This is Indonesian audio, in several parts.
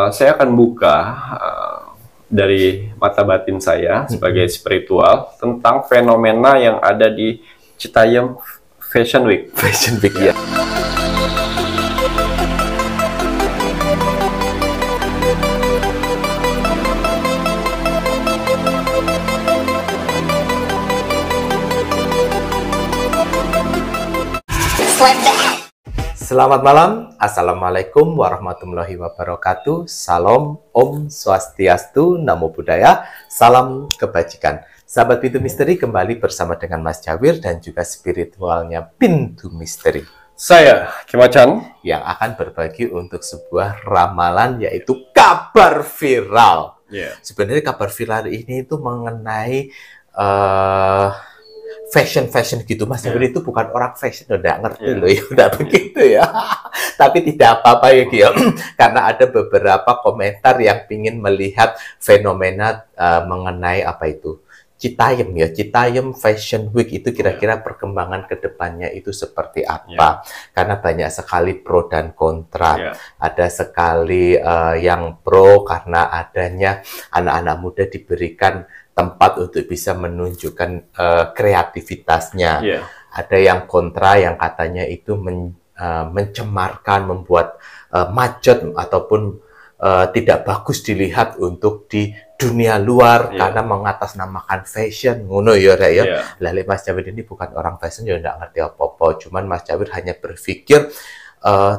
Saya akan buka dari mata batin saya sebagai spiritual tentang fenomena yang ada di Citayam Fashion Week. Fashion Week ya. Selamat malam, Assalamualaikum warahmatullahi wabarakatuh. Salam, Om Swastiastu, Namo Buddhaya, salam kebajikan. Sahabat Pintu Misteri, kembali bersama dengan Mas Jawir dan juga spiritualnya Pintu Misteri. Saya, Kim Achan, yang akan berbagi untuk sebuah ramalan, yaitu kabar viral. Sebenarnya kabar viral ini itu mengenai fashion gitu, Mas Jawir itu bukan orang fashion, udah ngerti loh ya, udah begitu ya. Tapi tidak apa-apa ya Gio, karena ada beberapa komentar yang ingin melihat fenomena mengenai apa itu Citayam ya, Citayam Fashion Week itu kira-kira perkembangan kedepannya itu seperti apa? Karena banyak sekali pro dan kontra. Ada sekali yang pro karena adanya anak-anak muda diberikan tempat untuk bisa menunjukkan kreativitasnya. Ada yang kontra yang katanya itu mencemarkan, membuat macet ataupun tidak bagus dilihat untuk di dunia luar karena mengatasnamakan fashion, ngono ya Rek ya. Lalu Mas Jawir ini bukan orang fashion, ya nggak ngerti apa-apa. Cuman Mas Jawir hanya berpikir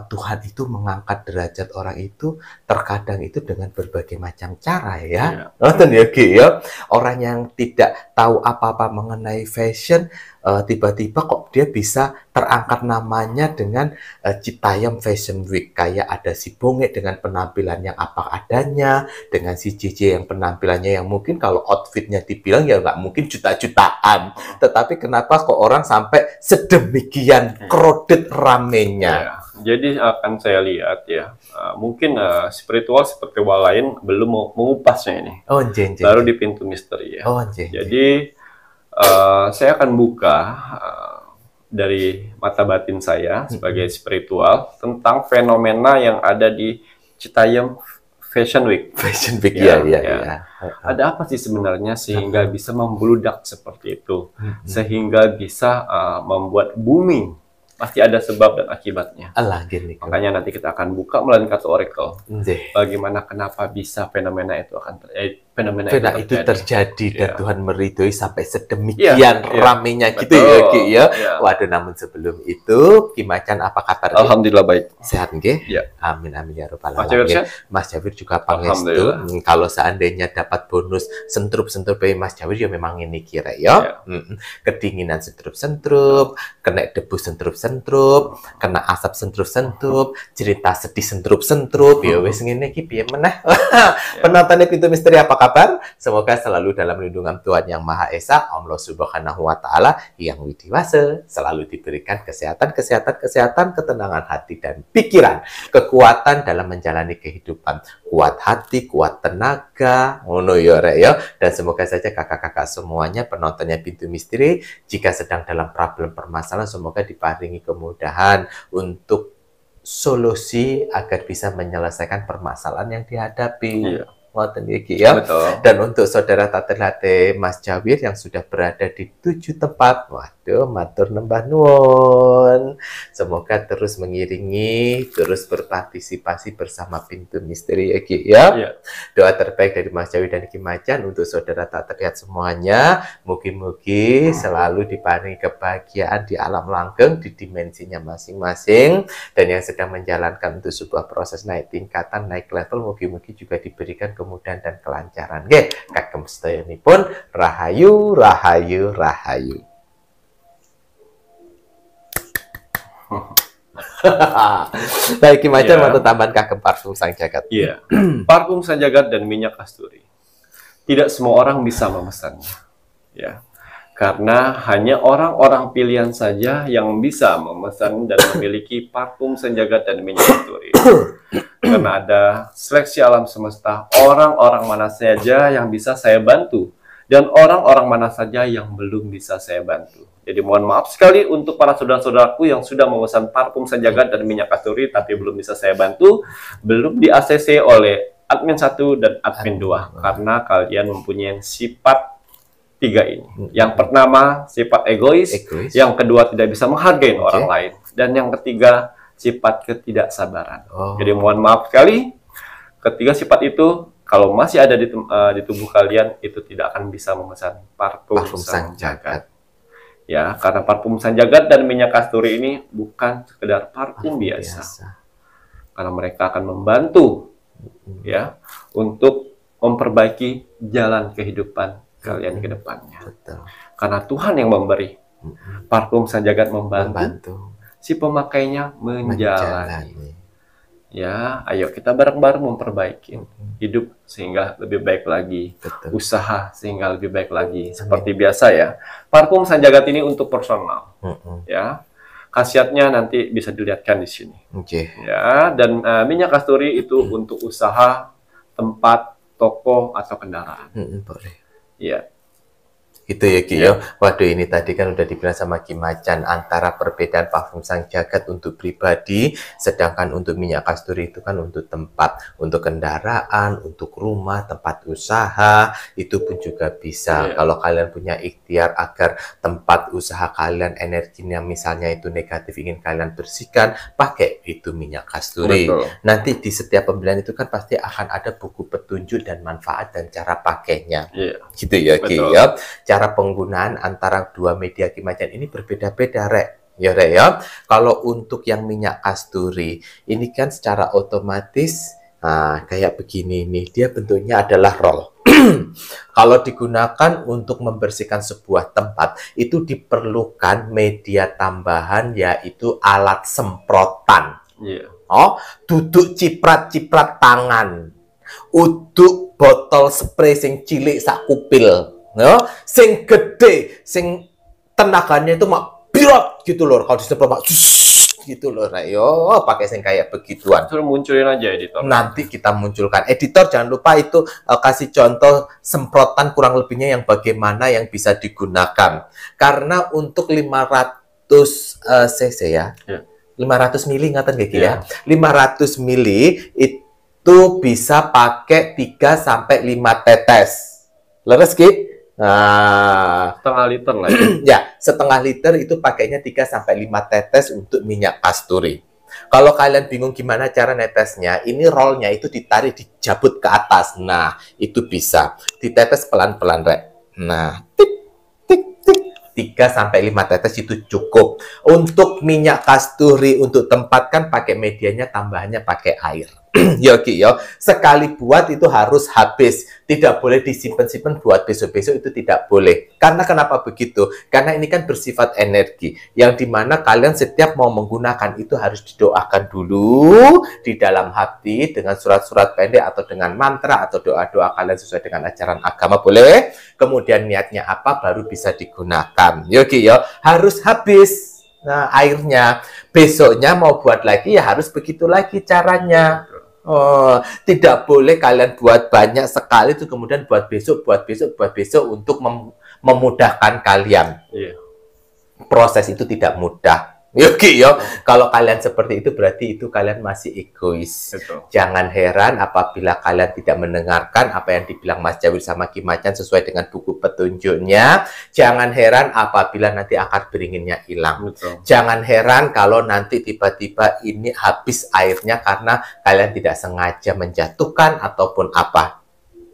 Tuhan itu mengangkat derajat orang itu terkadang itu dengan berbagai macam cara ya. Nonton ya Ki ya. Orang yang tidak tahu apa-apa mengenai fashion tiba-tiba kok dia bisa terangkat namanya dengan Citayam Fashion Week. Kayak ada si Bonge dengan penampilan yang apa adanya, dengan si JJ yang penampilannya yang mungkin kalau outfitnya dibilang ya nggak mungkin juta-jutaan. Tetapi kenapa kok orang sampai sedemikian crowded ramenya? Jadi akan saya lihat ya, mungkin spiritual lain belum mengupasnya ini. Baru di Pintu Misteri ya. Jadi saya akan buka dari mata batin saya sebagai spiritual tentang fenomena yang ada di Citayam Fashion Week. Fashion Week ya. Ada apa sih sebenarnya sehingga bisa membludak seperti itu, sehingga bisa membuat booming? Pasti ada sebab dan akibatnya. Makanya nanti kita akan buka melalui kartu oracle. Bagaimana kenapa bisa fenomena itu akan fenomena itu terjadi dan Tuhan meridhoi sampai sedemikian ramenya gitu ya Ki ya. Waduh, namun sebelum itu Kim Achan apa kabar? Alhamdulillah baik. Sehat nggih? Amin amin ya rabbal alamin. Mas Jawir juga pangestu. Kalau seandainya dapat bonus sentrup-sentrup dari Mas Jawir ya memang ini kira ya. Kedinginan sentrup-sentrup, kena debu sentrup-sentrup, kena asap sentrup-sentrup, cerita sedih sentrup-sentrup, ya wis ngene iki piye meneh. Penonton Pintu Misteri apa kabar? Semoga selalu dalam lindungan Tuhan Yang Maha Esa, Allah Subhanahu wa taala yang widiwasa, selalu diberikan kesehatan, ketenangan hati dan pikiran, kekuatan dalam menjalani kehidupan, kuat hati, kuat tenaga, ngono ya Rek ya. Dan semoga saja kakak-kakak semuanya penontonnya Pintu Misteri jika sedang dalam problem permasalahan semoga diparingi kemudahan untuk solusi agar bisa menyelesaikan permasalahan yang dihadapi. Ya. Dan untuk saudara taterlate Mas Jawir yang sudah berada di 7 tempat, waduh, matur nembah nuwun. Semoga terus mengiringi, terus berpartisipasi bersama Pintu Misteri ya. Doa terbaik dari Mas Jawir dan Kim Achan untuk saudara tak terlihat semuanya. Mugi-mugi selalu diparingi kebahagiaan di alam langgeng, di dimensinya masing-masing. Dan yang sedang menjalankan untuk sebuah proses naik tingkatan, naik level, mugi-mugi juga diberikan kemudahan dan kelancaran. Kagem sedayanipun rahayu. Baik, Kim Achan mau tambahan kagem parfum Sang Jagat. Parfum Sang Jagat dan minyak kasturi. Tidak semua orang bisa memesannya. Karena hanya orang-orang pilihan saja yang bisa memesan dan memiliki parfum Sang Jagat dan minyak kasturi. Karena ada seleksi alam semesta, orang-orang mana saja yang bisa saya bantu dan orang-orang mana saja yang belum bisa saya bantu. Jadi mohon maaf sekali untuk para saudara-saudaraku yang sudah memesan parfum Sang Jagat dan minyak kasturi tapi belum bisa saya bantu, belum di ACC oleh admin 1 dan admin 2 karena kalian mempunyai sifat 3 ini. Yang pertama sifat egois, yang kedua tidak bisa menghargai orang lain, dan yang ketiga sifat ketidaksabaran. Jadi mohon maaf sekali, ketiga sifat itu kalau masih ada di tubuh kalian itu tidak akan bisa memesan parfum sang jagat. Ya, karena parfum sang jagat dan minyak kasturi ini bukan sekedar parfum biasa. Karena mereka akan membantu ya untuk memperbaiki jalan kehidupan kalian ke depannya. Karena Tuhan yang memberi. Parfum sang jagat membantu si pemakainya menjalani. Ya, ayo kita bareng-bareng memperbaiki hidup sehingga lebih baik lagi, usaha sehingga lebih baik lagi. Seperti biasa ya, parfum sang jagat ini untuk personal. Ya, khasiatnya nanti bisa dilihatkan di sini. Ya, dan minyak kasturi itu untuk usaha, tempat, toko atau kendaraan. Boleh. Ya. Itu ya Ki ya. Waduh, ini tadi kan udah dibilang sama Ki Macan antara perbedaan parfum sang jagat untuk pribadi, sedangkan untuk minyak kasturi itu kan untuk tempat, untuk kendaraan, untuk rumah, tempat usaha, itu pun juga bisa. Kalau kalian punya ikhtiar agar tempat usaha kalian energinya misalnya itu negatif, ingin kalian bersihkan, pakai itu minyak kasturi. Nanti di setiap pembelian itu kan pasti akan ada buku petunjuk dan manfaat dan cara pakainya. Gitu ya Ki ya. Cara penggunaan antara dua media Ki Macan ini berbeda-beda, Rek. Ya, Rek ya. Kalau untuk yang minyak kasturi, ini kan secara otomatis, kayak begini nih, dia bentuknya adalah roll. Kalau digunakan untuk membersihkan sebuah tempat, itu diperlukan media tambahan, yaitu alat semprotan. Duduk ciprat-ciprat tangan. Uduk botol spray sing cilik sak kupil. Sing gede, sing tenaganya itu mak birot gitu loh. Kalau disemprot mak gitu loh, yo pakai sing kayak begituan. Suruh munculin aja editor. Nanti kita munculkan editor. Jangan lupa itu kasih contoh semprotan kurang lebihnya yang bagaimana yang bisa digunakan. Karena untuk 500 cc ya, 500 mili ngatain kayak ya. 500 mili itu bisa pakai 3 sampai 5 tetes. Leres Ki? Setengah liter lah ya. Ya, setengah liter itu pakainya 3 sampai 5 tetes untuk minyak kasturi. Kalau kalian bingung gimana cara netesnya, ini rollnya itu ditarik, dijabut ke atas. Nah, itu bisa. Ditetes pelan-pelan, Rek. Nah, tik, tik, tik. 3 sampai 5 tetes itu cukup. Untuk minyak kasturi, untuk tempatkan pakai medianya, tambahannya pakai air. Yogi yo, sekali buat itu harus habis, tidak boleh disimpan-simpan buat besok-besok, itu tidak boleh. Karena kenapa begitu? Karena ini kan bersifat energi, yang dimana kalian setiap mau menggunakan itu harus didoakan dulu di dalam hati dengan surat-surat pendek atau dengan mantra atau doa-doa kalian sesuai dengan ajaran agama, boleh. Kemudian niatnya apa baru bisa digunakan. Yogi yo, harus habis. Nah, airnya besoknya mau buat lagi ya harus begitu lagi caranya. Tidak boleh kalian buat banyak sekali itu kemudian buat besok untuk memudahkan kalian. Proses itu tidak mudah. Yogi yo, kalau kalian seperti itu berarti itu kalian masih egois. Jangan heran apabila kalian tidak mendengarkan apa yang dibilang Mas Jawir sama Ki Macan sesuai dengan buku petunjuknya. Jangan heran apabila nanti akar beringinnya hilang. Jangan heran kalau nanti tiba-tiba ini habis airnya karena kalian tidak sengaja menjatuhkan ataupun apa.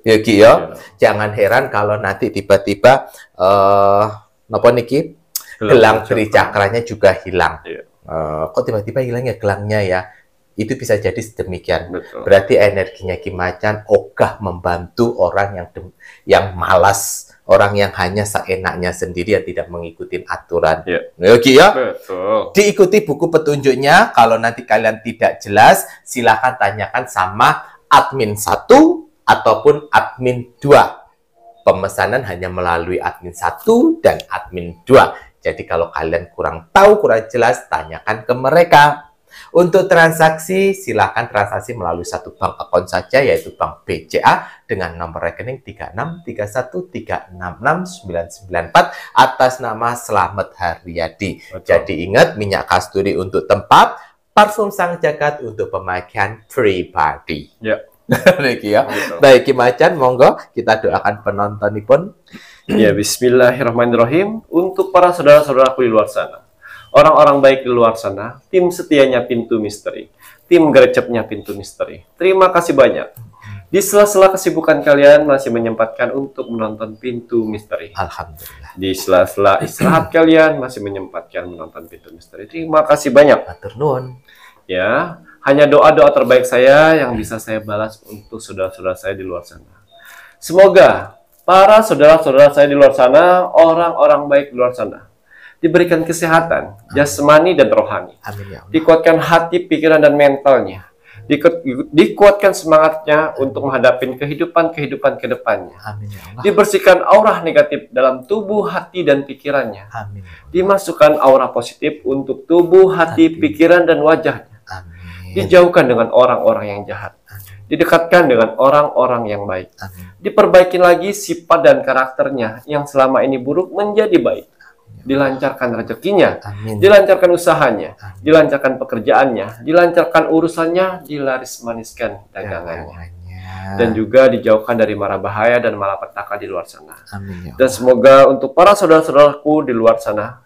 Yogi yo, jangan heran kalau nanti tiba-tiba napa niki? Gelang tricakranya juga hilang. Kok tiba-tiba hilang ya gelangnya ya? Itu bisa jadi sedemikian. Berarti energinya Ki Macan ogah membantu orang yang malas, orang yang hanya seenaknya sendiri yang tidak mengikuti aturan. Oke ya? Diikuti buku petunjuknya. Kalau nanti kalian tidak jelas, silakan tanyakan sama admin 1 ataupun admin 2. Pemesanan hanya melalui admin 1 dan admin 2. Jadi kalau kalian kurang tahu, kurang jelas, tanyakan ke mereka. Untuk transaksi, silakan transaksi melalui satu bank akun saja, yaitu Bank BCA dengan nomor rekening 3631366994 atas nama Slamet Haryadi. Jadi ingat, minyak kasturi untuk tempat, parfum sang jagat untuk pemakaian pribadi. Ya. Baik, Macan, monggo kita doakan penontonipun. Ya, bismillahirrahmanirrahim. Untuk para saudara-saudaraku di luar sana, orang-orang baik di luar sana, tim setianya Pintu Misteri, tim gerecepnya Pintu Misteri, terima kasih banyak. Di sela-sela kesibukan kalian masih menyempatkan untuk menonton Pintu Misteri. Alhamdulillah. Di sela-sela istirahat kalian masih menyempatkan menonton Pintu Misteri. Terima kasih banyak. Matur nuwun. Ya, hanya doa-doa terbaik saya yang bisa saya balas untuk saudara-saudara saya di luar sana. Semoga para saudara-saudara saya di luar sana, orang-orang baik di luar sana, diberikan kesehatan, jasmani dan rohani. Amin ya Allah. Dikuatkan hati, pikiran, dan mentalnya. Dikuatkan semangatnya untuk menghadapi kehidupan ke depannya. Amin ya Allah. Dibersihkan aura negatif dalam tubuh, hati, dan pikirannya. Amin. Dimasukkan aura positif untuk tubuh, hati, pikiran, dan wajahnya. Amin. Dijauhkan dengan orang-orang yang jahat. Amin. Didekatkan dengan orang-orang yang baik. Amin. Diperbaiki lagi sifat dan karakternya yang selama ini buruk menjadi baik. Dilancarkan rezekinya, Amin. dilancarkan usahanya, dilancarkan pekerjaannya, dilancarkan urusannya, dilaris-maniskan dagangannya. Dan juga dijauhkan dari mara bahaya dan malapetaka di luar sana. Amin ya Allah. Dan semoga untuk para saudara-saudaraku di luar sana,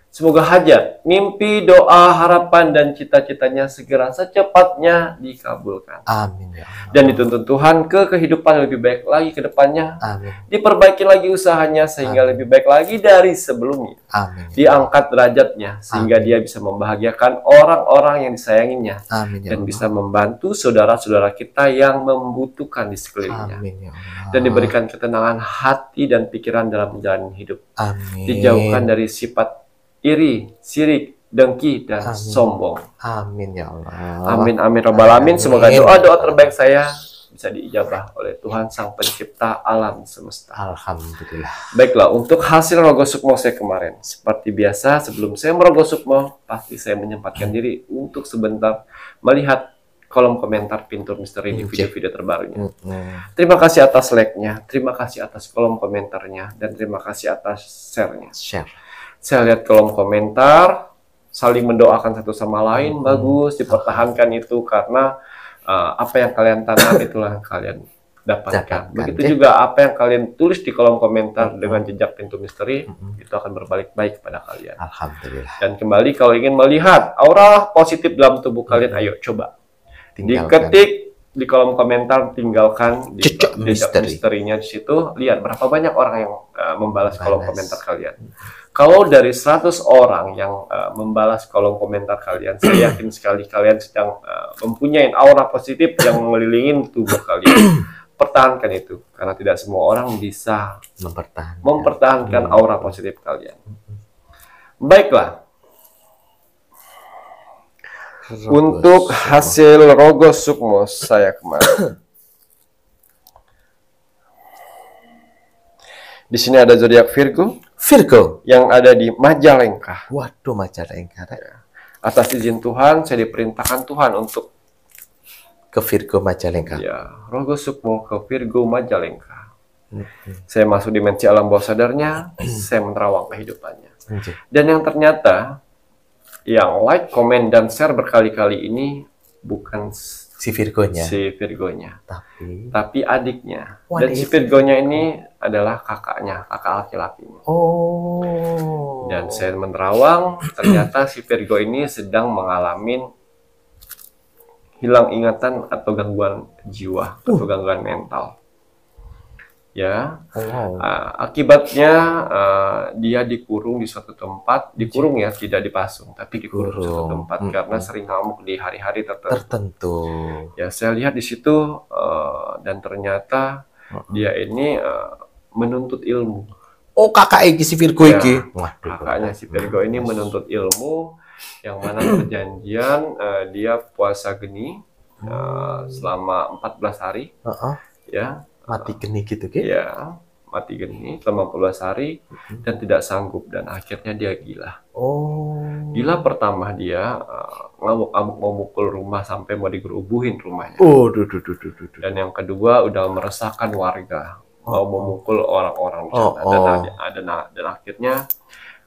semoga hajat, mimpi, doa, harapan, dan cita-citanya segera secepatnya dikabulkan. Amin ya Allah. Dan dituntun Tuhan ke kehidupan lebih baik lagi ke depannya. Amin. Diperbaiki lagi usahanya sehingga lebih baik lagi dari sebelumnya. Amin. Diangkat derajatnya sehingga dia bisa membahagiakan orang-orang yang disayanginya. Amin ya Dan Allah. bisa membantu saudara-saudara kita yang membutuhkan di sekelilingnya. Amin ya Allah. Dan diberikan ketenangan hati dan pikiran dalam menjalani hidup. Amin. Dijauhkan dari sifat iri, sirik, dengki, dan sombong. Amin ya Allah. Amin, amin, robbal alamin. Semoga doa-doa terbaik saya bisa diijabah oleh Tuhan Sang Pencipta alam semesta. Alhamdulillah. Baiklah, untuk hasil rogo sukmo saya kemarin, seperti biasa sebelum saya merogo sukmo, pasti saya menyempatkan diri untuk sebentar melihat kolom komentar Pintu Misteri di video-video terbarunya. Terima kasih atas like-nya, terima kasih atas kolom komentarnya, dan terima kasih atas share-nya. Saya lihat kolom komentar, saling mendoakan satu sama lain, bagus, dipertahankan itu karena apa yang kalian tanam itulah yang kalian dapatkan. Begitu juga apa yang kalian tulis di kolom komentar dengan jejak Pintu Misteri, itu akan berbalik baik kepada kalian. Alhamdulillah. Dan kembali kalau ingin melihat aura positif dalam tubuh kalian, ayo coba. Diketik di kolom komentar, tinggalkan jejak misterinya di situ, lihat berapa banyak orang yang membalas kolom komentar kalian. Kalau dari 100 orang yang membalas kolom komentar kalian, saya yakin sekali kalian sedang mempunyai aura positif yang mengelilingi tubuh kalian. Pertahankan itu, karena tidak semua orang bisa mempertahankan aura positif kalian. Baiklah. Untuk hasil rogo sukmo saya kemarin. Di sini ada zodiak Virgo yang ada di Majalengka. Waduh, Majalengka. Atas izin Tuhan, saya diperintahkan Tuhan untuk ke Virgo Majalengka. Ya, rogo sukmo ke Virgo Majalengka. Saya masuk dimensi alam bawah sadarnya, saya menerawang kehidupannya. Dan yang ternyata yang like, komen, dan share berkali-kali ini bukan si Virgonya, tapi adiknya. Dan si Virgonya ini adalah kakaknya, kakak laki-lakinya. Dan saya menerawang, ternyata si Virgo ini sedang mengalami hilang ingatan atau gangguan jiwa atau gangguan mental. Ya, akibatnya dia dikurung di suatu tempat, dikurung ya, tidak dipasung, tapi dikurung di suatu tempat karena sering ngamuk di hari-hari tertentu. Ya, saya lihat di situ dan ternyata dia ini menuntut ilmu. Oh, kakak si Virgo iki. Kakaknya si Virgo ini menuntut ilmu, yang mana perjanjian dia puasa geni selama 14 hari. Ya. Mati geni gitu, ya, mati geni selama 14 hari dan tidak sanggup, dan akhirnya dia gila. Gila pertama dia ngamuk-ngamuk mau mukul rumah sampai mau digerubuhin rumahnya. Dan yang kedua udah meresahkan warga, mau memukul orang-orang di sana. Dan akhirnya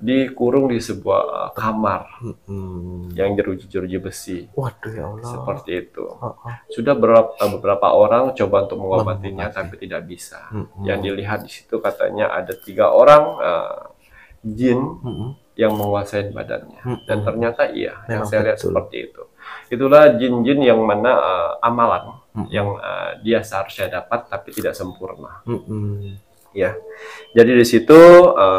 dikurung di sebuah kamar yang jeruji-jeruji besi. Waduh ya Allah. Seperti itu. Sudah beberapa orang coba untuk mengobatinya tapi tidak bisa. Yang dilihat di situ katanya ada 3 orang jin yang menguasai badannya. Dan ternyata iya, yang saya lihat seperti itu. Itulah jin-jin yang mana amalan yang dia seharusnya dapat tapi tidak sempurna. Ya, jadi di situ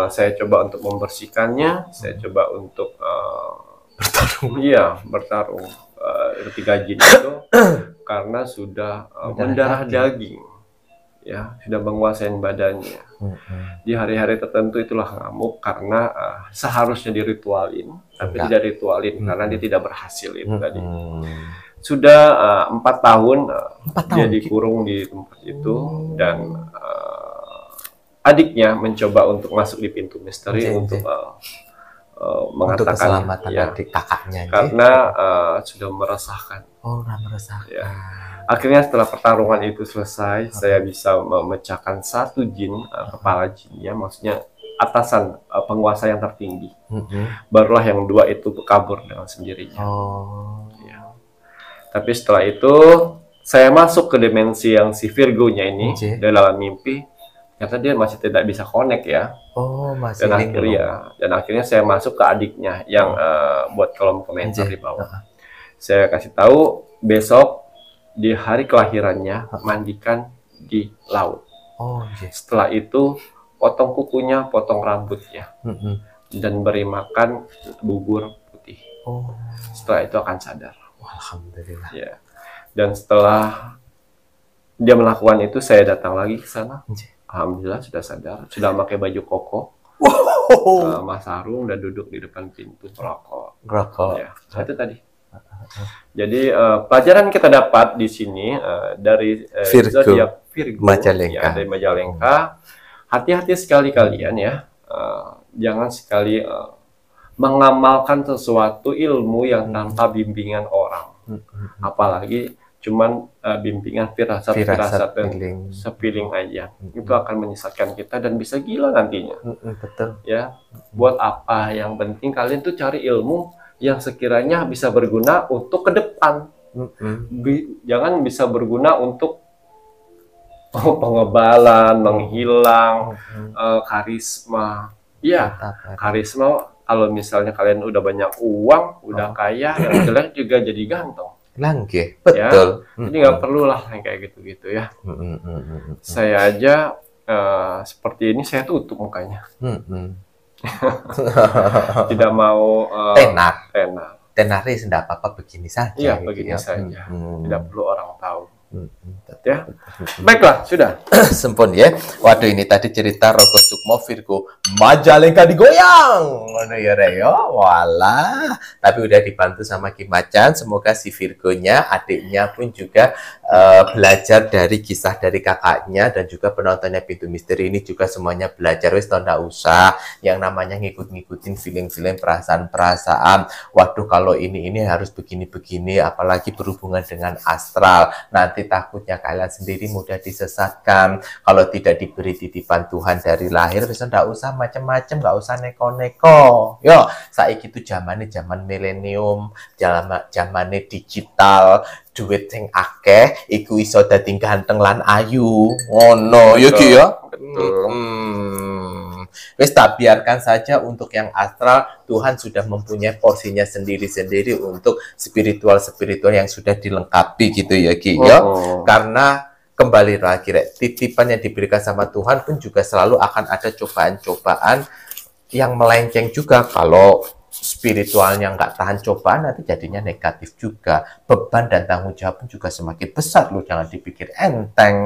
saya coba untuk membersihkannya, saya coba untuk bertarung. Iya, bertarung. 3 jin itu karena sudah mendarah daging. Ya, sudah menguasai badannya. Di hari-hari tertentu itulah ngamuk karena seharusnya diritualin, tapi tidak ritualin karena dia tidak berhasil itu tadi. Sudah 4 tahun, dia dikurung di tempat itu dan adiknya mencoba untuk masuk di pintu misteri untuk mengatakan keselamatan adik kakaknya karena sudah meresahkan. Ya. Akhirnya setelah pertarungan itu selesai, saya bisa memecahkan 1 jin, kepala jinnya, maksudnya atasan penguasa yang tertinggi. Barulah yang 2 itu kabur dengan sendirinya. Ya. Tapi setelah itu saya masuk ke dimensi yang si Virgo-nya ini dalam mimpi. Ternyata dia masih tidak bisa connect ya. Masih dan akhirnya saya masuk ke adiknya yang buat kolom komentar di bawah. Saya kasih tahu besok di hari kelahirannya mandikan di laut. Setelah itu potong kukunya, potong rambutnya, dan beri makan bubur putih. Setelah itu akan sadar. Alhamdulillah. Ya. Dan setelah dia melakukan itu, saya datang lagi ke sana. Alhamdulillah sudah sadar, sudah pakai baju koko, Mas sarung, dan duduk di depan pintu rokok. Ya, itu tadi. Jadi pelajaran kita dapat di sini dari zodiak Virgo, ya, dari Majalengka. Hati-hati sekali kalian ya, jangan sekali mengamalkan sesuatu ilmu yang tanpa bimbingan orang, apalagi cuman bimbingan firasat dan sepiling aja. Itu akan menyesatkan kita dan bisa gila nantinya. Betul. Ya, buat apa? Yang penting kalian tuh cari ilmu yang sekiranya bisa berguna untuk ke depan. Jangan bisa berguna untuk pengebalan, menghilang karisma. Ya, karisma kalau misalnya kalian udah banyak uang, udah kaya, yang jelek juga jadi ganteng. Betul. Ya? Jadi nggak perlu lah yang kayak gitu-gitu ya. Saya aja seperti ini saya tutup mukanya. Tidak mau tenari tidak apa-apa begini saja. Iya, begini saja. Tidak perlu orang tahu. Ya, baiklah, sudah. Sempun ya. Waduh, ini tadi cerita Roko Sukmo Virgo Majalengka digoyang. Mana ya Reo? Walah. Tapi udah dibantu sama Ki Macan. Semoga si Virgonya, adiknya pun juga belajar dari kisah dari kakaknya dan juga penontonnya Pintu Misteri ini juga semuanya belajar. Wis ndak usah yang namanya ngikut-ngikutin feeling-feeling, perasaan-perasaan. Waduh, kalau ini harus begini-begini, apalagi berhubungan dengan astral. Nanti takutnya kalian sendiri mudah disesatkan kalau tidak diberi titipan Tuhan dari lahir. Bisa ndak usah macem-macem, nggak usah neko-neko. Yo, saiki itu zaman milenium, zamane digital, duit sing akeh iku iso dadi ganteng lan ayu. Ngono, yo ki ya. Wes tak biarkan saja untuk yang astral. Tuhan sudah mempunyai porsinya sendiri-sendiri untuk spiritual yang sudah dilengkapi gitu ya Ki ya. Karena kembali lagi titipan yang diberikan sama Tuhan pun juga selalu akan ada cobaan-cobaan yang melenceng juga. Kalau spiritualnya nggak tahan cobaan, nanti jadinya negatif juga. Beban dan tanggung jawab pun juga semakin besar. Lu jangan dipikir enteng.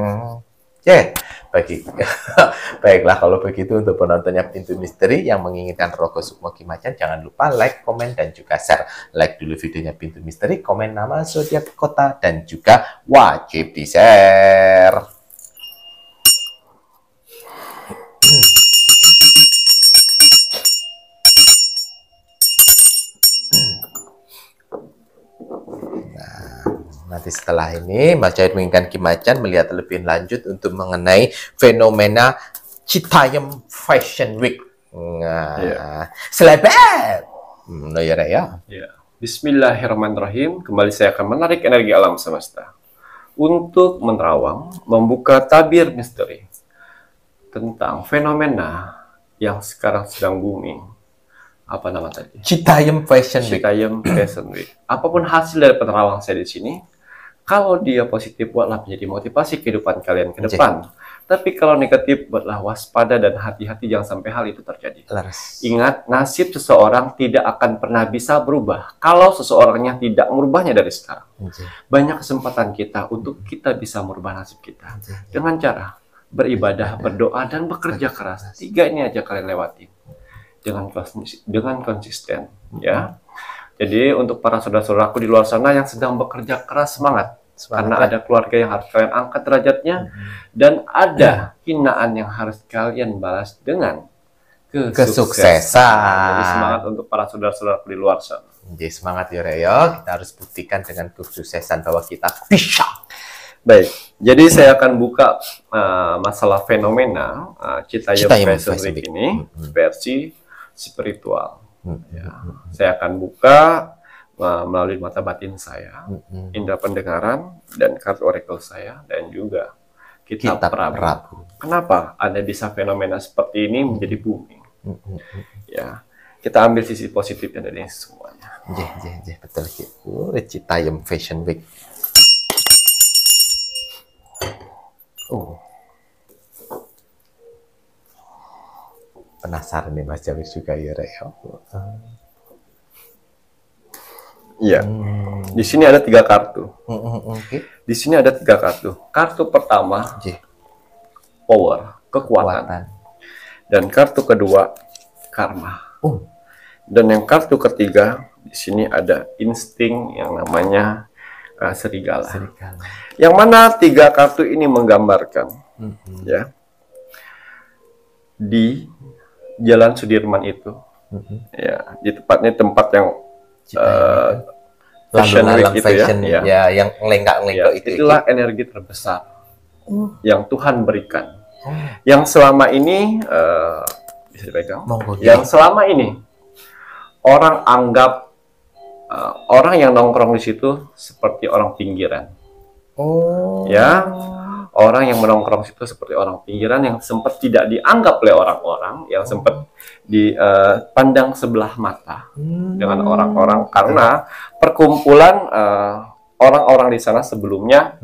Baiklah kalau begitu untuk penontonnya Pintu Misteri yang menginginkan Roko Sukmo Ki Macan, jangan lupa like, komen, dan juga share. Like dulu videonya Pintu Misteri, komen nama, zodiak, kota, dan juga wajib di-share. Nanti setelah ini, Mas Jahid menginginkan Ki Macan melihat lebih lanjut untuk mengenai fenomena Citayam Fashion Week Nah, selamat. Ya. Bismillahirrahmanirrahim. Kembali saya akan menarik energi alam semesta untuk menerawang, membuka tabir misteri tentang fenomena yang sekarang sedang booming. Apa nama tadi? Citayam Fashion Week. Citayam Fashion Week. Apapun hasil dari penerawang saya di sini, kalau dia positif, buatlah menjadi motivasi kehidupan kalian ke depan. Tapi kalau negatif, buatlah waspada dan hati-hati jangan sampai hal itu terjadi. Ingat, nasib seseorang tidak akan pernah bisa berubah kalau seseorangnya tidak merubahnya dari sekarang. Banyak kesempatan kita untuk kita bisa merubah nasib kita dengan cara beribadah, berdoa, dan bekerja keras. 3 ini aja kalian lewati dengan konsisten, ya. Jadi untuk para saudara-saudaraku di luar sana yang sedang bekerja keras, semangat. Karena ada keluarga yang harus kalian angkat derajatnya, dan ada hinaan yang harus kalian balas dengan kesuksesan. Jadi semangat untuk para saudara-saudaraku di luar sana. Jadi semangat ya Reo, kita harus buktikan dengan kesuksesan bahwa kita bisa. Baik, jadi saya akan buka masalah fenomena Citayam Fashion Week ini versi spiritual. Ya, saya akan buka melalui mata batin saya, indera pendengaran, dan kartu oracle saya, dan juga kitab Prabu. Kenapa ada bisa fenomena seperti ini menjadi booming? Ya, kita ambil sisi positifnya dari semuanya. Betul gitu. Citayam Fashion Week. Penasaran nih Mas Jawir juga ya Reo. Iya, di sini ada 3 kartu. Di sini ada 3 kartu. Kartu pertama, power, kekuatan. Dan kartu kedua, karma. Dan yang kartu ketiga, di sini ada insting yang namanya serigala. Yang mana 3 kartu ini menggambarkan, ya, di Jalan Sudirman itu, ya, di tempat yang Fashion Week itu ya, yang lenggak-lenggok itu. Itulah energi terbesar yang Tuhan berikan. Yang selama ini bisa dipegang. Yang selama ini orang anggap orang yang nongkrong di situ seperti orang pinggiran. Ya, orang yang menongkrong situ seperti orang pinggiran yang sempat tidak dianggap oleh orang-orang, yang sempat dipandang sebelah mata dengan orang-orang karena perkumpulan orang-orang di sana sebelumnya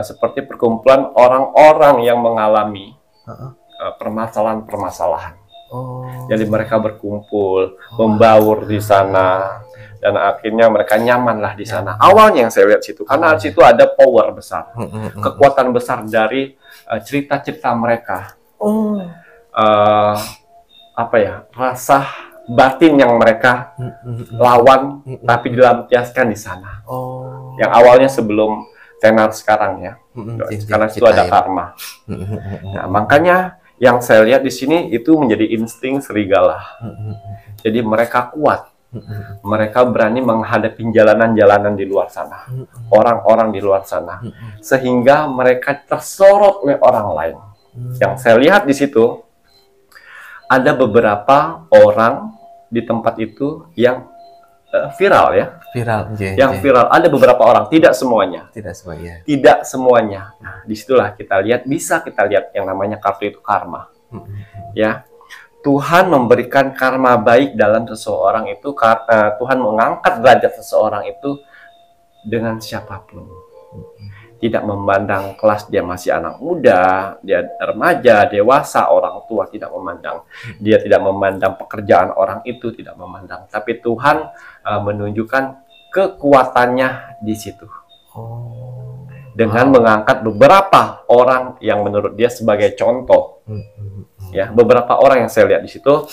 seperti perkumpulan orang-orang yang mengalami permasalahan-permasalahan. Jadi mereka berkumpul, membaur di sana, dan akhirnya mereka nyamanlah di sana. Awalnya yang saya lihat situ, karena di situ ada power besar, kekuatan besar dari cerita-cerita mereka. Rasa batin yang mereka lawan, tapi dilampiaskan di sana. Yang awalnya sebelum tenar sekarang ya, karena itu ada karma. Nah, makanya yang saya lihat di sini itu menjadi insting serigala. Jadi mereka kuat. Mereka berani menghadapi jalanan-jalanan di luar sana, orang-orang di luar sana, sehingga mereka tersorot oleh orang lain. Yang saya lihat di situ, ada beberapa orang di tempat itu yang viral ya. Viral. Ada beberapa orang, tidak semuanya. Tidak semuanya. Nah, disitulah kita lihat, bisa kita lihat yang namanya kartu itu karma. Ya. Tuhan memberikan karma baik dalam seseorang itu, Tuhan mengangkat derajat seseorang itu dengan siapapun. Tidak memandang kelas dia masih anak muda, dia remaja, dewasa, orang tua, tidak memandang. Dia tidak memandang pekerjaan orang itu, tidak memandang. Tapi Tuhan menunjukkan kekuatannya di situ. Dengan mengangkat beberapa orang yang menurut dia sebagai contoh. Ya, beberapa orang yang saya lihat di situ,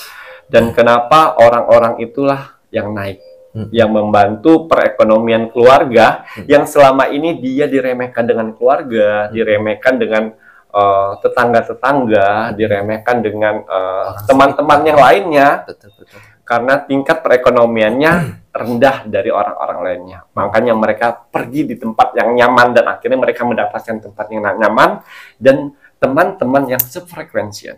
dan kenapa orang-orang itulah yang naik, yang membantu perekonomian keluarga, yang selama ini dia diremehkan dengan keluarga, diremehkan dengan tetangga-tetangga, diremehkan dengan teman-teman yang lainnya, karena tingkat perekonomiannya rendah dari orang-orang lainnya. Makanya mereka pergi di tempat yang nyaman dan akhirnya mereka mendapatkan tempat yang nyaman dan teman-teman yang sefrekuensian.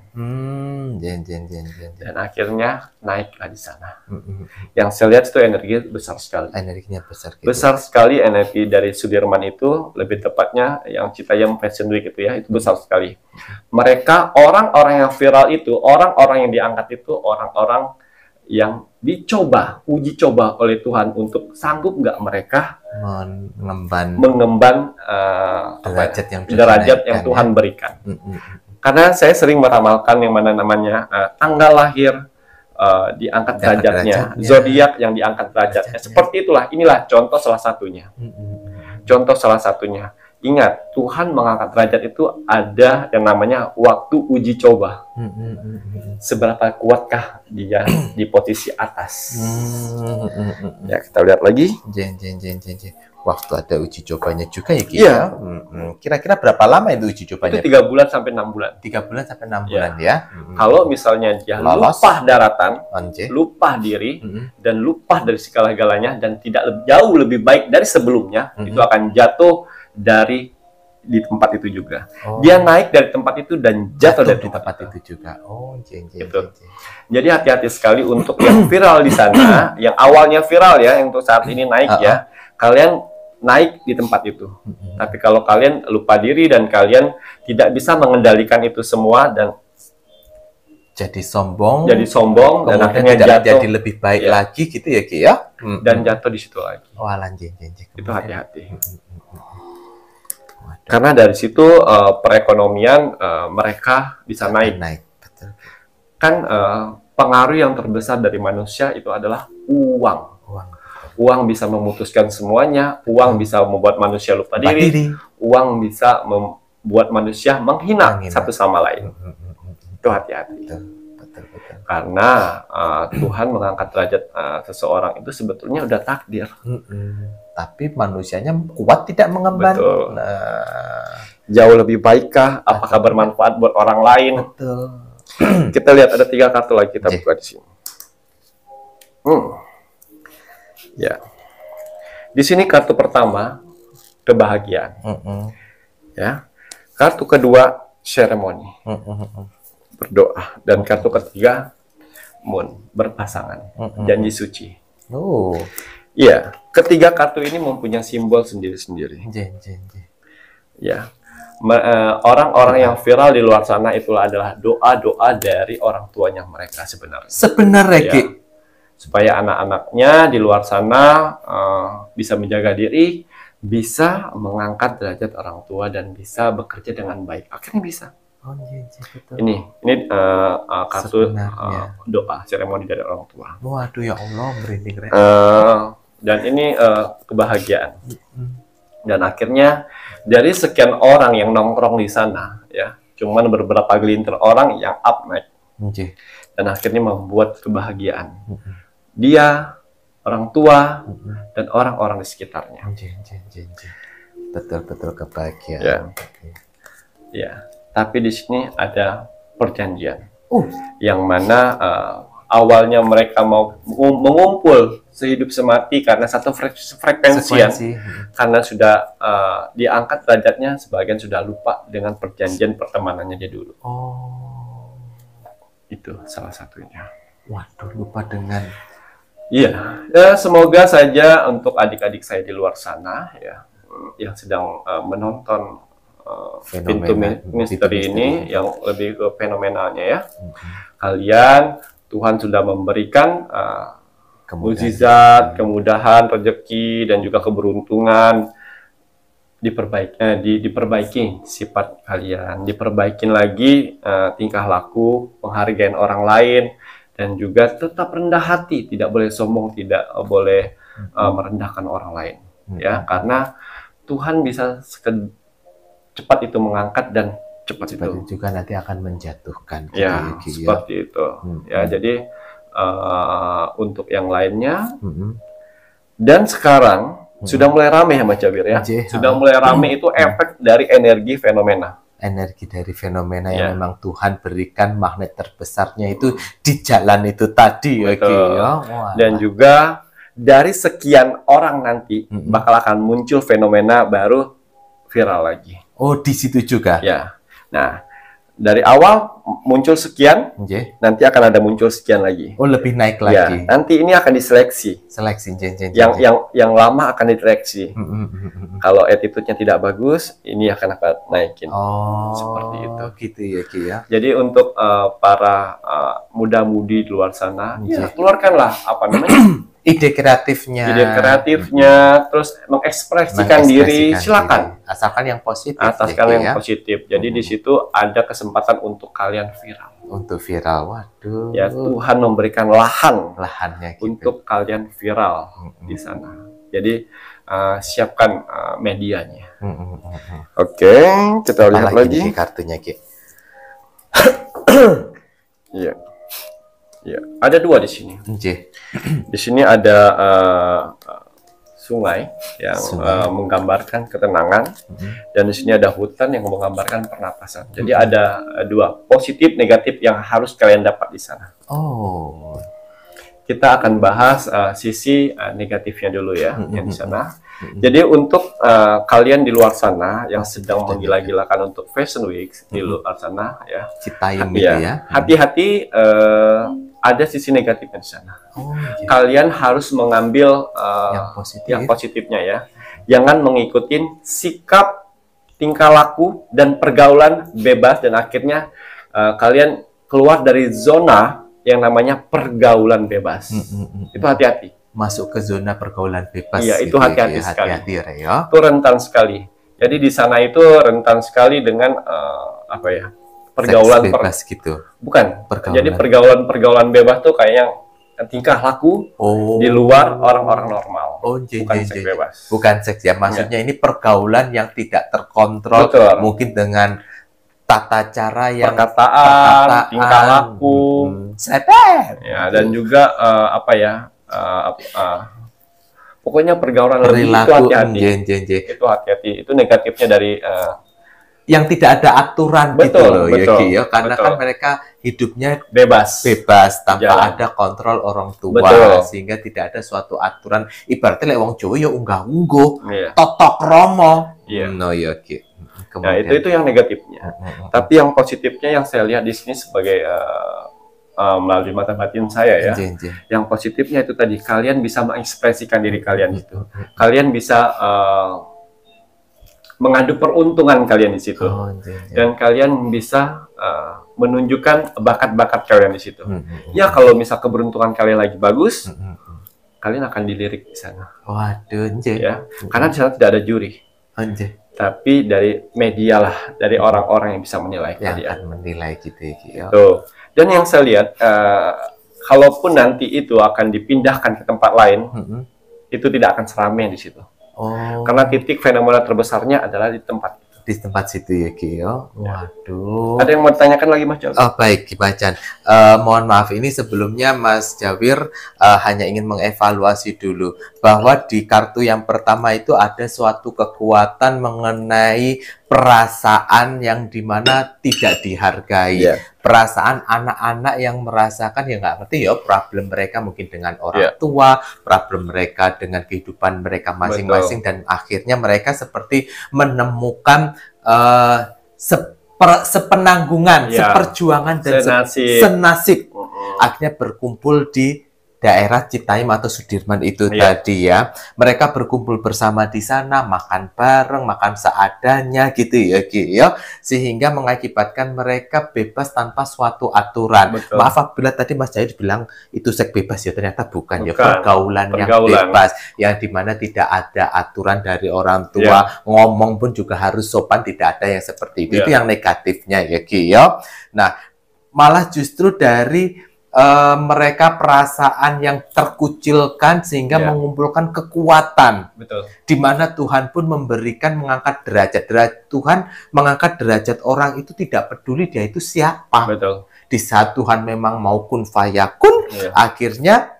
Dan akhirnya naiklah di sana. Yang saya lihat itu energi besar sekali. Energinya besar. Gitu. Besar sekali energi dari Sudirman itu, lebih tepatnya yang Citayam Fashion Week itu ya, itu besar sekali. Mereka, orang-orang yang viral itu, orang-orang yang diangkat itu, orang-orang yang uji coba oleh Tuhan untuk sanggup nggak mereka mengemban derajat yang Tuhan berikan. Karena saya sering meramalkan yang mana namanya tanggal lahir diangkat derajatnya, zodiak yang diangkat derajatnya. Seperti itulah, inilah contoh salah satunya. Contoh salah satunya. Ingat, Tuhan mengangkat derajat itu ada yang namanya waktu uji coba. Seberapa kuatkah dia di posisi atas? Ya, kita lihat lagi. Waktu ada uji cobanya juga ya, Ki? Iya. Kira-kira berapa lama itu uji cobanya? Itu 3 bulan sampai 6 bulan. 3 bulan sampai 6 bulan ya. Kalau misalnya dia lupa daratan, lupa diri, dan lupa dari segala-galanya, dan tidak jauh lebih baik dari sebelumnya, itu akan jatuh di tempat itu juga. Dia naik dari tempat itu dan jatuh dari tempat itu juga. Gitu. Jadi hati-hati sekali untuk yang viral di sana, yang awalnya viral ya, yang untuk saat ini naik ya, kalian naik di tempat itu. Tapi kalau kalian lupa diri dan kalian tidak bisa mengendalikan itu semua dan jadi sombong dan akhirnya jatuh jadi lebih baik lagi gitu ya, Ki ya. Dan jatuh di situ lagi. Itu hati-hati. Karena dari situ perekonomian mereka bisa naik. Betul. Kan pengaruh yang terbesar dari manusia itu adalah uang. Uang bisa memutuskan semuanya. Uang bisa membuat manusia lupa diri. Uang bisa membuat manusia menghina satu sama lain. Itu hati-hati. Betul. Karena Tuhan mengangkat derajat seseorang itu sebetulnya udah takdir. Tapi manusianya kuat tidak mengemban. Betul. Jauh lebih baikkah? Apakah bermanfaat buat orang lain? Betul. Kita lihat ada 3 kartu lagi kita buka di sini. Ya. Di sini kartu pertama kebahagiaan. Ya. Kartu kedua seremoni. Berdoa. Dan kartu ketiga moon, berpasangan. Janji suci. Iya, ketiga kartu ini mempunyai simbol sendiri-sendiri. Ya, orang-orang yang viral di luar sana itulah adalah doa-doa dari orang tuanya mereka sebenarnya. Ki. Supaya anak-anaknya di luar sana bisa menjaga diri, bisa mengangkat derajat orang tua dan bisa bekerja dengan baik. Akhirnya bisa. Betul. Ini kartu doa seremoni dari orang tua. Waduh ya Allah, merinding. Dan ini kebahagiaan. Dan akhirnya dari sekian orang yang nongkrong di sana, ya, cuman beberapa gelintir orang yang up naik. Dan akhirnya membuat kebahagiaan. Dia, orang tua, dan orang-orang di sekitarnya. Betul kebahagiaan. Ya. Tapi di sini ada perjanjian. Yang mana awalnya mereka mau mengumpul sehidup semati karena satu frekuensian, karena sudah diangkat derajatnya, sebagian sudah lupa dengan perjanjian pertemanannya dia dulu. Itu salah satunya. Waduh, lupa dengan. Iya, semoga saja untuk adik-adik saya di luar sana ya, yang sedang menonton pintu misteri ini, yang lebih ke fenomenalnya ya. Kalian, Tuhan sudah memberikan mukjizat, kemudahan, rezeki, dan juga keberuntungan. Diperbaiki sifat kalian, diperbaikin lagi tingkah laku, penghargaan orang lain, dan juga tetap rendah hati, tidak boleh sombong, tidak boleh merendahkan orang lain. Ya, karena Tuhan bisa cepat itu mengangkat dan cepat itu juga nanti akan menjatuhkan. Ya, seperti itu. Ya, jadi untuk yang lainnya, dan sekarang sudah mulai rame ya Mas Jabir ya. Sudah mulai rame itu efek dari energi fenomena. Energi dari fenomena yang memang Tuhan berikan, magnet terbesarnya itu di jalan itu tadi. Dan juga dari sekian orang nanti bakal akan muncul fenomena baru viral lagi. Oh, di situ juga. Ya. Nah, dari awal muncul sekian, nanti akan ada muncul sekian lagi. Oh, lebih naik Ya, lagi. nanti ini akan diseleksi. Seleksi, yang lama akan diseleksi. Kalau attitude-nya tidak bagus, ini akan naikin. Oh, seperti itu. Gitu ya, Ki ya. Jadi untuk para muda-mudi di luar sana, ya, keluarkanlah apa namanya ide kreatifnya, terus mengekspresikan diri, silakan. Asalkan yang positif. Positif. Jadi di situ ada kesempatan untuk kalian viral. Untuk viral, waduh. Ya, Tuhan memberikan lahannya gitu, untuk kalian viral di sana. Jadi siapkan medianya. Oke, kita lihat lagi kartunya, Ki. Iya. Ya, ada 2 di sini. Di sini ada sungai yang menggambarkan ketenangan, dan di sini ada hutan yang menggambarkan pernapasan. Jadi ada 2 positif negatif yang harus kalian dapat di sana. Oh, kita akan bahas sisi negatifnya dulu ya, yang di sana. Jadi untuk kalian di luar sana yang sedang menggila-gilakan untuk Fashion Week di luar sana ya, Citayam itu ya. Hati-hati, ada sisi negatifnya di sana. Kalian harus mengambil yang positifnya ya. Jangan mengikuti sikap, tingkah laku, dan pergaulan bebas, dan akhirnya kalian keluar dari zona yang namanya pergaulan bebas. Itu hati-hati. Masuk ke zona pergaulan bebas. Iya, itu hati-hati sekali. Ya. Itu rentan sekali. Jadi di sana itu rentan sekali dengan pergaulan bebas gitu. Bukan. Jadi pergaulan bebas tuh kayak yang tingkah laku di luar orang-orang normal. Bukan seks bebas. Bukan seks ya. Maksudnya ini pergaulan yang tidak terkontrol. Betul. Mungkin dengan tata cara yang perkataan, tingkah laku, ya, dan juga pokoknya pergaulan perilaku, itu hati-hati. Itu hati-hati. Itu negatifnya dari yang tidak ada aturan gitu loh, ya, karena kan mereka hidupnya bebas tanpa ada kontrol orang tua, sehingga tidak ada suatu aturan. Ibaratnya wong Jawa ya unggah-ungguh, totok romo. No, ya, Ki. Nah, itu yang negatifnya. Tapi yang positifnya yang saya lihat di sini sebagai melalui mata batin saya ya, yang positifnya itu tadi kalian bisa mengekspresikan diri kalian itu, kalian bisa mengadu peruntungan kalian di situ, dan kalian bisa menunjukkan bakat-bakat kalian di situ. Ya, kalau misal keberuntungan kalian lagi bagus, kalian akan dilirik di sana. Waduh, ya, karena di sana tidak ada juri, tapi dari media lah, dari orang-orang yang bisa menilai kalian. Akan menilai gitu ya. Tuh. Dan yang saya lihat, kalaupun nanti itu akan dipindahkan ke tempat lain, itu tidak akan seramai di situ. Karena titik fenomena terbesarnya adalah di tempat situ ya, Ki. Waduh. Ada yang mau ditanyakan lagi, Mas Jawir? Oh, baik, Ki Macan. Mohon maaf, ini sebelumnya Mas Jawir hanya ingin mengevaluasi dulu bahwa di kartu yang pertama itu ada suatu kekuatan mengenai perasaan yang dimana tidak dihargai. Perasaan anak-anak yang merasakan ya nggak ngerti ya problem mereka mungkin dengan orang tua, problem mereka dengan kehidupan mereka masing-masing, dan akhirnya mereka seperti menemukan sepenanggungan, seperjuangan dan senasib. Akhirnya berkumpul di daerah Citayam atau Sudirman itu tadi ya. Mereka berkumpul bersama di sana, makan bareng, makan seadanya gitu ya, Ki ya. Sehingga mengakibatkan mereka bebas tanpa suatu aturan. Maaf apabila tadi Mas Jahid bilang itu seks bebas ya, ternyata bukan. Ya, pergaulan yang bebas yang dimana tidak ada aturan dari orang tua, ngomong pun juga harus sopan, tidak ada yang seperti itu. Itu yang negatifnya ya, Ki ya. Nah, malah justru dari mereka perasaan yang terkucilkan sehingga mengumpulkan kekuatan. Di mana Tuhan pun memberikan mengangkat derajat. Tuhan mengangkat derajat orang itu tidak peduli dia itu siapa. Di saat Tuhan memang mau kun fayakun, akhirnya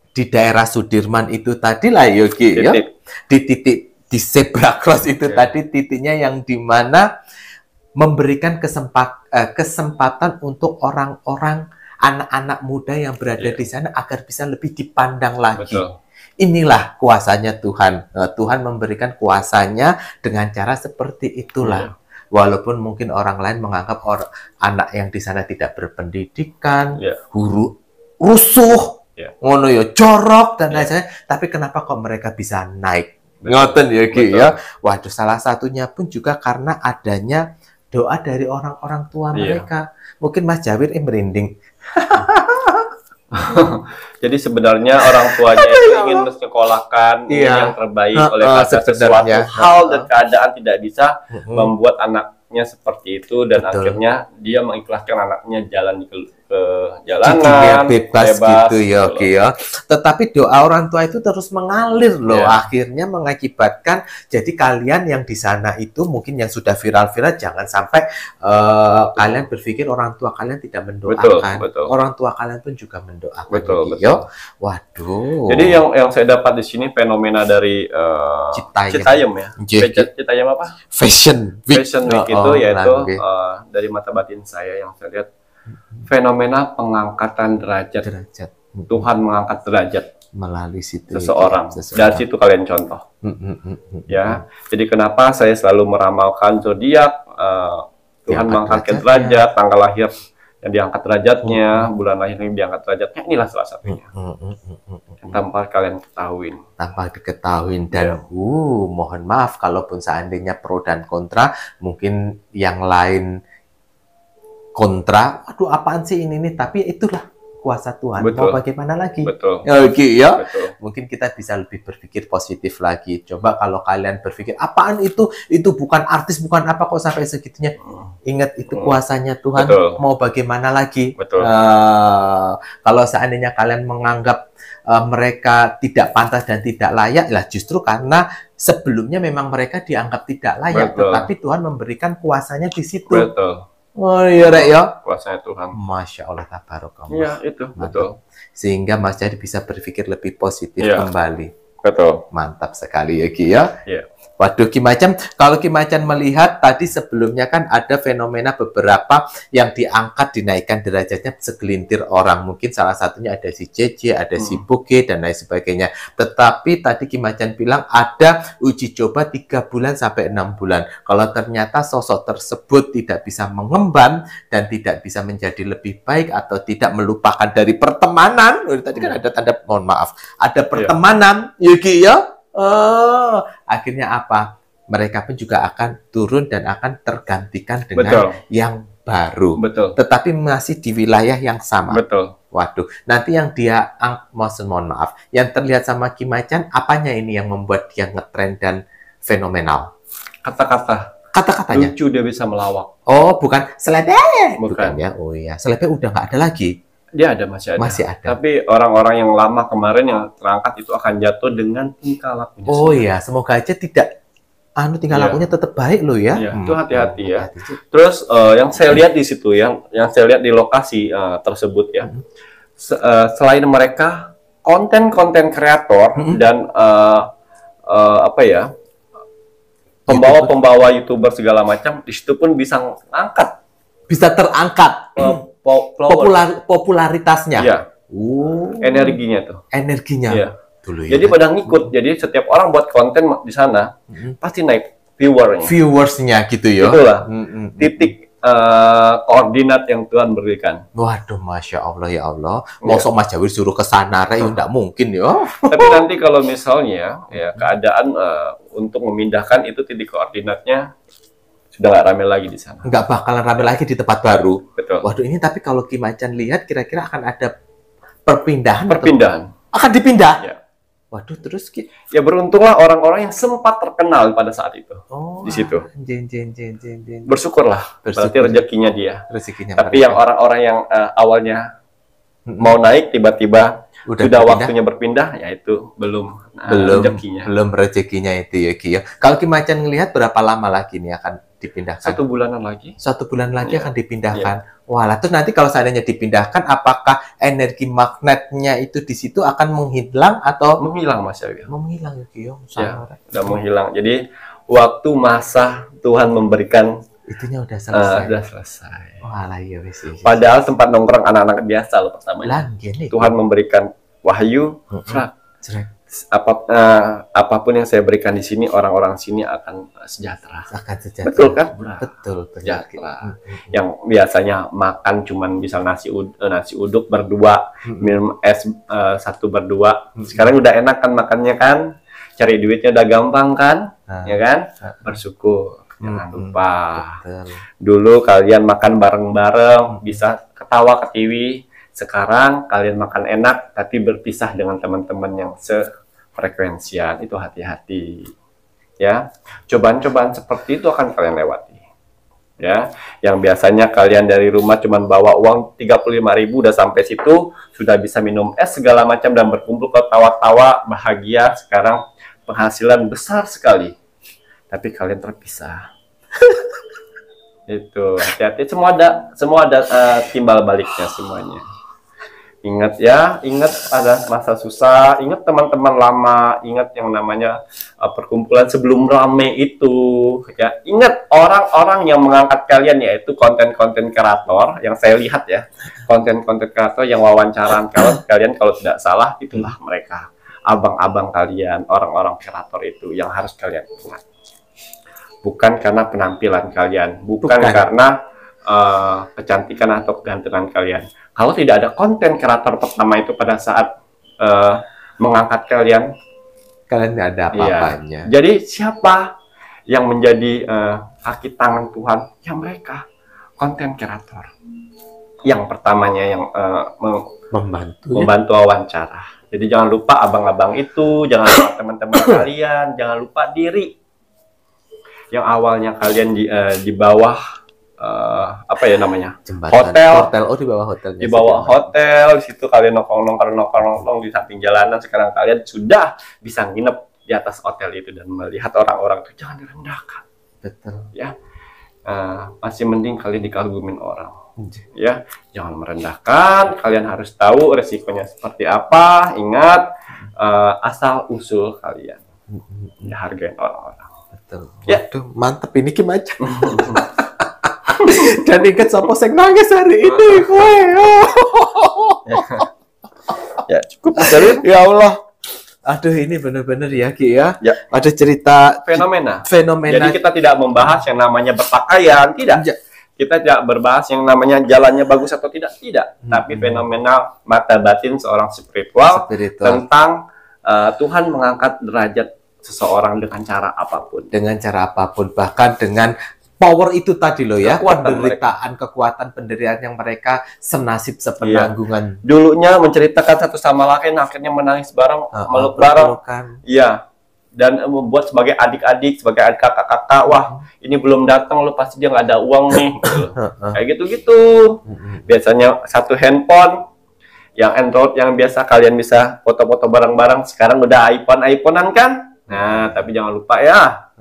di daerah Sudirman itu tadi lah Yogi ya. Di titik di zebra cross itu tadi titiknya yang dimana memberikan kesempatan untuk orang-orang anak-anak muda yang berada di sana agar bisa lebih dipandang lagi. Inilah kuasanya Tuhan. Tuhan memberikan kuasanya dengan cara seperti itulah. Walaupun mungkin orang lain menganggap anak yang di sana tidak berpendidikan, guru rusuh, ngono ya, jorok dan lain sebagainya. Tapi kenapa kok mereka bisa naik? Ngoten ya Ki ya. Waduh, salah satunya pun juga karena adanya doa dari orang-orang tua mereka. Mungkin Mas Jawir merinding. Jadi sebenarnya orang tuanya itu ingin menyekolahkan yang terbaik oleh karena sesuatu hal dan keadaan tidak bisa membuat anaknya seperti itu dan akhirnya dia mengikhlaskan anaknya jalan ke jalanan bebas gitu ya, ya. Tetapi doa orang tua itu terus mengalir loh, akhirnya mengakibatkan jadi kalian yang di sana itu mungkin yang sudah viral-viral jangan sampai kalian berpikir orang tua kalian tidak mendoakan. Orang tua kalian pun juga mendoakan. Waduh. Jadi yang saya dapat di sini fenomena dari Citayam ya. Citayam apa? Fashion Week itu yaitu dari mata batin saya yang saya lihat fenomena pengangkatan derajat. Tuhan mengangkat derajat melalui situ seseorang. Dari situ kalian contoh. Ya. Jadi kenapa saya selalu meramalkan zodiak, Tuhan mengangkat derajat, tanggal lahir yang diangkat derajatnya, bulan lahir yang diangkat derajatnya, inilah salah satunya. Tanpa kalian ketahuin. Tanpa diketahuin dan mohon maaf kalaupun seandainya pro dan kontra, mungkin yang lain kontra, aduh apaan sih ini nih, tapi itulah kuasa Tuhan. Mau bagaimana lagi? Ya. Mungkin kita bisa lebih berpikir positif lagi. Coba kalau kalian berpikir apaan itu bukan artis, bukan apa kok sampai segitunya. Ingat itu kuasanya Tuhan. Mau bagaimana lagi? Kalau seandainya kalian menganggap mereka tidak pantas dan tidak layak, lah justru karena sebelumnya memang mereka dianggap tidak layak, tetapi Tuhan memberikan kuasanya di situ. Oh iya Rek ya. Kuasanya Tuhan. Masya Allah, tabarakallah. Iya itu, betul. Sehingga Mas Jadi bisa berpikir lebih positif kembali. Betul. Mantap sekali ya Ki ya. Iya. Waduh Ki Macan, kalau Ki Macan melihat tadi sebelumnya kan ada fenomena beberapa yang diangkat, dinaikkan derajatnya segelintir orang. Mungkin salah satunya ada si JJ, ada si Boge, dan lain sebagainya. Tetapi tadi Ki Macan bilang ada uji coba 3 bulan sampai 6 bulan. Kalau ternyata sosok tersebut tidak bisa mengemban dan tidak bisa menjadi lebih baik atau tidak melupakan dari pertemanan. Tadi kan ada tanda, mohon maaf, ada pertemanan, ya Ki ya. Akhirnya apa? Mereka pun juga akan turun dan akan tergantikan dengan yang baru. Tetapi masih di wilayah yang sama. Waduh, nanti yang dia, mohon maaf, yang terlihat sama Ki Macan, apanya ini yang membuat dia ngetrend dan fenomenal? Kata-katanya. Lucu, dia bisa melawak. Oh, bukan selebe. Bukan ya. Oh iya, selebe udah nggak ada lagi. Dia masih ada. Tapi orang-orang yang lama kemarin yang terangkat itu akan jatuh dengan tingkah lakunya. Oh iya, semoga aja tidak tingkah lakunya tetap baik loh ya. Itu hati-hati ya. Terus yang saya lihat di situ, yang saya lihat di lokasi tersebut ya, selain mereka konten kreator dan pembawa YouTuber segala macam, di situ pun bisa ngangkat. Bisa terangkat. Popularitasnya. Energinya tuh. Energinya. Dulu, ya. Jadi pada ngikut. Jadi setiap orang buat konten di sana pasti naik viewersnya gitu ya. Itulah titik koordinat yang Tuhan berikan. Waduh, Masya Allah ya Allah. Mosok Mas Jawir suruh ke sana, nggak mungkin ya. Tapi nanti kalau misalnya keadaan untuk memindahkan itu titik koordinatnya sudah nggak rame lagi di sana. Nggak bakalan rame lagi di tempat baru. Betul. Waduh, ini tapi kalau Ki Macan lihat kira-kira akan ada perpindahan. Akan dipindah? Ya. Waduh, terus Ki? Ya beruntunglah orang-orang yang sempat terkenal pada saat itu. Di situ. Bersyukurlah. Berarti rezekinya dia. Tapi yang orang-orang yang awalnya mau naik tiba-tiba sudah waktunya berpindah, yaitu belum rezekinya itu ya Ki ya. Kalau Ki Macan ngelihat berapa lama lagi nih akan dipindahkan? 1 bulanan lagi. 1 bulan lagi akan dipindahkan. Wah, terus nanti kalau seandainya dipindahkan, apakah energi magnetnya itu di situ akan menghilang atau menghilang, Mas Yawir? Menghilang ya Ki ya. Sudah menghilang. Jadi waktu masa Tuhan memberikan itunya udah selesai. Udah selesai. Walah, iya wis. Padahal sempat nongkrong anak-anak biasa loh pertamanya. Tuhan memberikan wahyu, apapun yang saya berikan di sini, orang-orang sini akan sejahtera. Akan sejahtera. Betul kan? Betul. Sejahtera. Yang biasanya makan cuman bisa nasi uduk berdua, minum es satu berdua. Sekarang udah enak kan makannya kan? Cari duitnya udah gampang kan? Ya kan? Bersyukur. Jangan lupa. Dulu kalian makan bareng-bareng, bisa ketawa ketiwi. Sekarang kalian makan enak tapi berpisah dengan teman-teman yang sefrekuensian. Itu hati-hati. Ya. Cobaan-cobaan seperti itu akan kalian lewati. Ya. Yang biasanya kalian dari rumah cuma bawa uang 35.000 udah sampai situ, sudah bisa minum es segala macam dan berkumpul ketawa-tawa, bahagia. Sekarang penghasilan besar sekali. Tapi kalian terpisah. Itu hati-hati, semua ada timbal baliknya semuanya. Ingat ya, ingat ada masa susah, ingat teman-teman lama, ingat yang namanya perkumpulan sebelum rame itu, ya. Ingat orang-orang yang mengangkat kalian, yaitu konten-konten kreator yang saya lihat ya, konten-konten kreator yang wawancaraan kalian kalau tidak salah, itulah mereka, abang-abang kalian, orang-orang kreator itu yang harus kalian ingat. Bukan karena penampilan kalian, bukan. Karena kecantikan atau kegantengan kalian. Kalau tidak ada konten kreator pertama itu pada saat mengangkat kalian nggak ada apa-apanya. Ya. Jadi siapa yang menjadi kaki tangan Tuhan? Ya mereka, konten kreator. Yang pertamanya yang membantu wawancara. Jadi jangan lupa abang-abang itu, jangan lupa teman-teman kalian, jangan lupa diri. Yang awalnya kalian di bawah apa ya namanya, jembatan, hotel. Oh, di bawah hotel. Di bawah hotel, di situ kalian nongkrong di samping jalanan. Sekarang kalian sudah bisa nginep di atas hotel itu dan melihat orang-orang itu. Jangan direndahkan. Betul. Ya, masih mending kalian dikagumin orang. Ya, jangan merendahkan. Kalian harus tahu resikonya seperti apa. Ingat asal usul kalian. Ya, hargain orang-orang. Betul. Ya, waduh, mantep ini gimana? Dan ingat siapa yang nangis hari ini, gue. Ya, cukup dari. Ya Allah. Aduh, ini benar-benar ya, Ki ya. Ya. Ada cerita fenomena. Jadi kita tidak membahas yang namanya berpakaian, tidak. Ya. Kita tidak berbahas yang namanya jalannya bagus atau tidak, Tapi fenomena mata batin seorang spiritual. Tentang Tuhan mengangkat derajat seseorang dengan cara apapun. Bahkan dengan power itu tadi loh ya, kekuatan penderitaan yang mereka senasib sepenanggungan. Iya. Dulunya menceritakan satu sama lain, akhirnya menangis bareng, meluk bareng. Iya. Dan membuat sebagai adik-adik, sebagai kakak-kakak, wah ini belum datang, lo pasti dia nggak ada uang nih. Kayak gitu-gitu. Biasanya satu handphone, yang Android yang biasa kalian bisa foto-foto bareng-bareng, sekarang udah iPhone-an kan? Nah, tapi jangan lupa ya.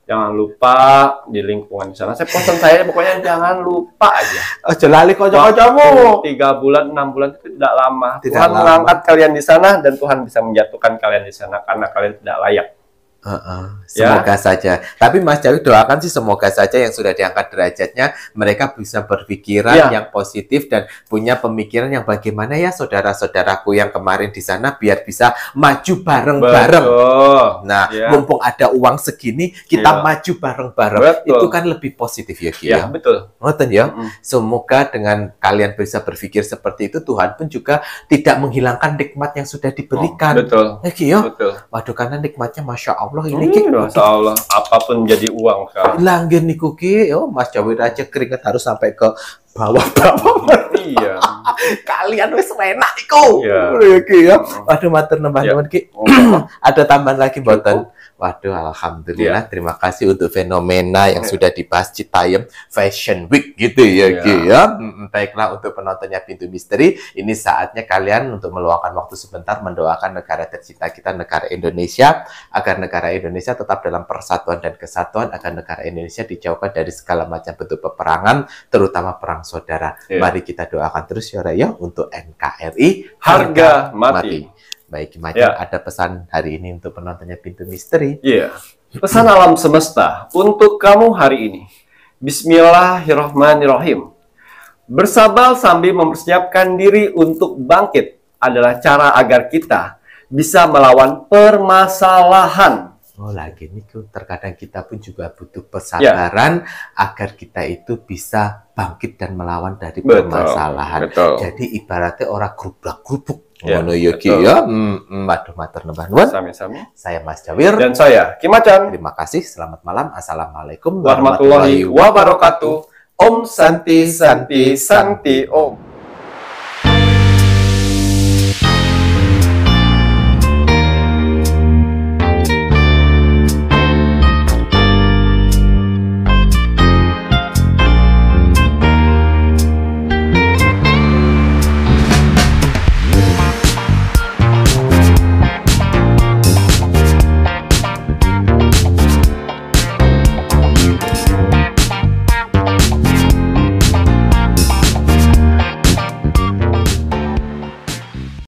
Jangan lupa di lingkungan sana. Saya pesan saya pokoknya jangan lupa aja. Lali kocok-kocokmu. 3 bulan, 6 bulan itu tidak lama. Tuhan mengangkat kalian di sana dan Tuhan bisa menjatuhkan kalian di sana karena kalian tidak layak. Semoga saja. Tapi Mas Jawi doakan sih semoga saja yang sudah diangkat derajatnya mereka bisa berpikiran yang positif dan punya pemikiran yang bagaimana ya saudara-saudaraku yang kemarin di sana biar bisa maju bareng-bareng. Nah, mumpung ada uang segini kita maju bareng-bareng. Itu kan lebih positif ya, Ki. Ya, betul. Ngoten ya. Semoga dengan kalian bisa berpikir seperti itu Tuhan pun juga tidak menghilangkan nikmat yang sudah diberikan. Betul. Ya, Ki ya. Betul. Waduh, karena nikmatnya Masya Allah ini Ki. Masya Allah, apapun jadi uang kan. Langgen niku Ki, Mas Jawi aja keringet harus sampai ke bawah-bawah. Iya. Kalian wis enak iku. Iya. Ki ya. Waduh matur nembah-nembah Ki. Ada tambahan lagi mboten? Waduh, alhamdulillah. Terima kasih untuk fenomena yang sudah dibahas Citayam Fashion Week gitu ya, Ki ya. Baiklah untuk penontonnya Pintu Misteri, ini saatnya kalian untuk meluangkan waktu sebentar mendoakan negara tercinta kita, negara Indonesia, agar negara Indonesia tetap dalam persatuan dan kesatuan, agar negara Indonesia dijauhkan dari segala macam bentuk peperangan, terutama perang saudara. Mari kita doakan terus ya Raya untuk NKRI harga mati. Baik, ada pesan hari ini untuk penontonnya Pintu Misteri. Iya. Pesan alam semesta untuk kamu hari ini. Bismillahirrahmanirrahim. Bersabar sambil mempersiapkan diri untuk bangkit adalah cara agar kita bisa melawan permasalahan. Oh, lagi ini terkadang kita pun juga butuh kesabaran agar kita itu bisa bangkit dan melawan dari permasalahan. Betul. Jadi ibaratnya orang grublak-grubuk. Ngono ya Ki ya. Waduh matur nuwun. Sami-sami. Saya Mas Jawir dan saya Ki Macan. Terima kasih. Selamat malam. Assalamualaikum warahmatullahi wabarakatuh. Om Santi Santi Santi Om.